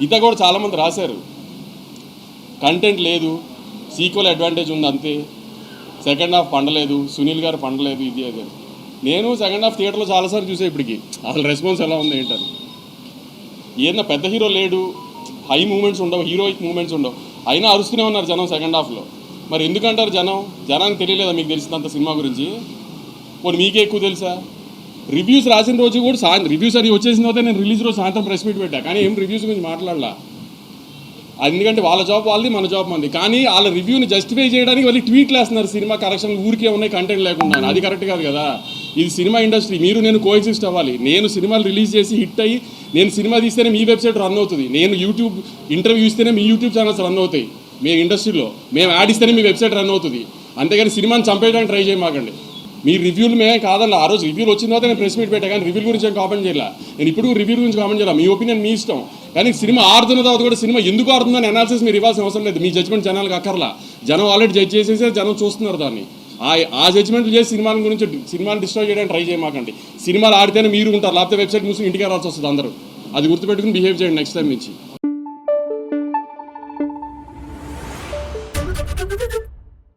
ఇత కూడా చాలామంది రాశారు, కంటెంట్ లేదు, సీక్వెల్ అడ్వాంటేజ్ ఉంది అంతే, సెకండ్ హాఫ్ పండలేదు, సునీల్ గారు పండలేదు, ఇది అదే. నేను సెకండ్ హాఫ్ థియేటర్లో చాలాసార్లు చూసే ఇప్పటికి అసలు రెస్పాన్స్ ఎలా ఉంది ఏంటని. ఏదన్నా పెద్ద హీరో లేడు, హై మూమెంట్స్ ఉండవు, హీరోయిక్ మూమెంట్స్ ఉండవు, అయినా అరుస్తూనే ఉన్నారు జనం సెకండ్ హాఫ్లో. మరి ఎందుకంటారు జనానికి తెలియలేదా మీకు తెలిసినంత సినిమా గురించి? పోనీ మీకే ఎక్కువ తెలుసా? రివ్యూస్ రాసిన రోజు కూడా రివ్యూస్ అది వచ్చేసిన తర్వాత నేను రిలీజ్ రోజు సాయంత్రం ప్రెస్ మీట్ పెట్టా, కానీ ఏం రివ్యూస్ గురించి మాట్లాడలా. ఎందుకంటే వాళ్ళ జాబ్ వాళ్ళది, మన జాబ్ మంది. కానీ వాళ్ళ రివ్యూని జస్టిఫై చేయడానికి వాళ్ళు ట్వీట్లు వేస్తున్నారు, సినిమా కరెక్షన్ ఊరికే ఉన్నాయి కంటెంట్ లేకుండా. అది కరెక్ట్ కాదు కదా. ఇది సినిమా ఇండస్ట్రీ, మీరు నేను కోఎగ్జిస్ట్ అవ్వాలి. నేను సినిమాలు రిలీజ్ చేసి హిట్ అయ్యి నేను సినిమా తీస్తేనే మీ వెబ్సైట్ రన్ అవుతుంది, నేను యూట్యూబ్ ఇంటర్వ్యూ ఇస్తేనే మీ యూట్యూబ్ ఛానల్స్ రన్ అవుతాయి, మీ ఇండస్ట్రీలో మేము యాడ్ ఇస్తేనే మీ వెబ్సైట్ రన్ అవుతుంది. అంతేగాని సినిమాని చంపేయడానికి ట్రై చేయమాకండి. మీ రివ్యూలు మేమే కాదన్న, ఆ రోజు రివ్యూలు వచ్చిన తర్వాత నేను ప్రెస్ మీట్ పెట్టా, కానీ రివ్యూల గురించి ఏం కామెంట్ చేయాలి. నేను ఇప్పుడు రివ్యూ గురించి కామెంట్ చేయాలి, మీ ఒపీనియన్ మీ ఇష్టం. కానీ సినిమా ఆడుతున్న తర్వాత కూడా సినిమా ఎందుకు ఆడుతుందని అనాలిసిస్ మీరు ఇవ్వాల్సిన అవసరం లేదు. మీ జడ్జ్మెంట్ జనాలకు అక్కర్లా, జనం ఆల్రెడీ జడ్జ్ చేసేసే జనం చూస్తున్నారు దాన్ని. ఆ జడ్జ్మెంట్లు చేసి సినిమాని డిస్ట్రాయ్ చేయడానికి ట్రై చేయమాకండి. సినిమాలు ఆడితేనే మీరు ఉంటారు, లేకపోతే వెబ్సైట్ మూసి ఇంటికి రావాల్సి వస్తుంది అందరూ. అది గుర్తుపెట్టుకుని బిహేవ్ చేయండి నెక్స్ట్ టైం నుంచి.